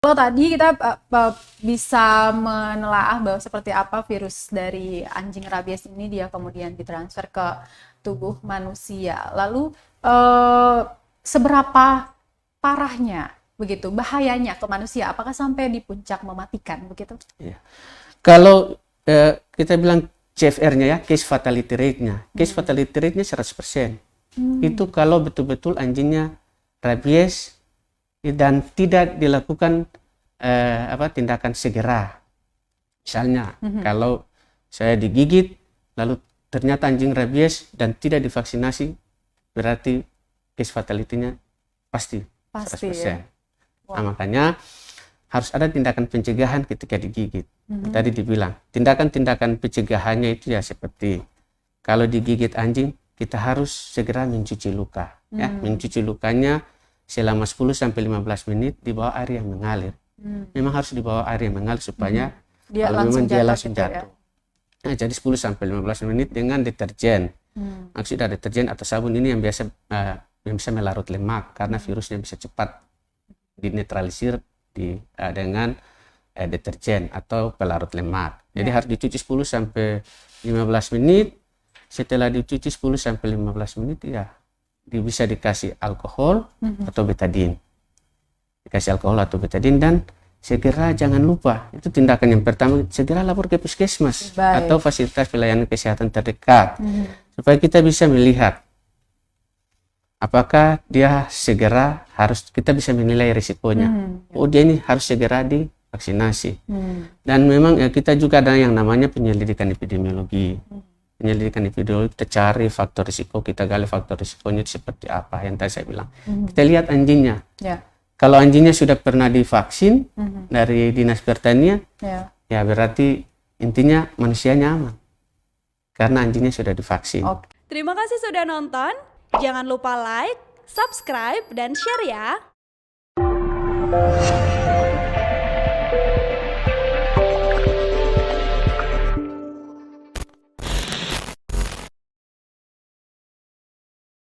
Kalau tadi kita bisa menelaah bahwa seperti apa virus dari anjing rabies ini dia kemudian ditransfer ke tubuh manusia. Lalu seberapa parahnya begitu bahayanya ke manusia? Apakah sampai di puncak mematikan begitu? Ya. Kalau kita bilang CFR-nya ya, case fatality rate-nya. Case fatality rate-nya 100%. Itu kalau betul-betul anjingnya rabies dan tidak dilakukan tindakan segera. Misalnya, kalau saya digigit, lalu ternyata anjing rabies dan tidak divaksinasi, berarti case fatality-nya pasti 100%. Ya? Nah, makanya harus ada tindakan pencegahan ketika digigit. Tadi dibilang, tindakan-tindakan pencegahannya itu ya seperti kalau digigit anjing, kita harus segera mencuci luka. Ya, mencuci lukanya selama 10-15 menit di bawah air yang mengalir. Memang harus di bawah air yang mengalir supaya kalau memang dia langsung jatuh. Nah, jadi 10-15 menit dengan deterjen. Maksudnya deterjen atau sabun ini yang biasa yang bisa melarut lemak karena virusnya bisa cepat dinetralisir dengan deterjen atau pelarut lemak. Jadi harus dicuci 10-15 menit. Setelah dicuci 10-15 menit ya bisa dikasih alkohol atau betadine. Dikasih alkohol atau betadine dan segera jangan lupa, itu tindakan yang pertama, segera lapor ke puskesmas atau fasilitas pelayanan kesehatan terdekat supaya kita bisa melihat apakah dia segera kita bisa menilai risikonya. Oh, dia ini harus segera divaksinasi. Dan memang ya, kita juga ada yang namanya penyelidikan epidemiologi. Penyelidikan epidemiologi, kita cari faktor risiko, kita gali faktor risikonya seperti apa yang tadi saya bilang. Kita lihat anjingnya. Kalau anjingnya sudah pernah divaksin dari Dinas Pertanian, ya berarti intinya manusianya aman. Karena anjingnya sudah divaksin. Terima kasih sudah nonton. Jangan lupa like, subscribe, dan share ya.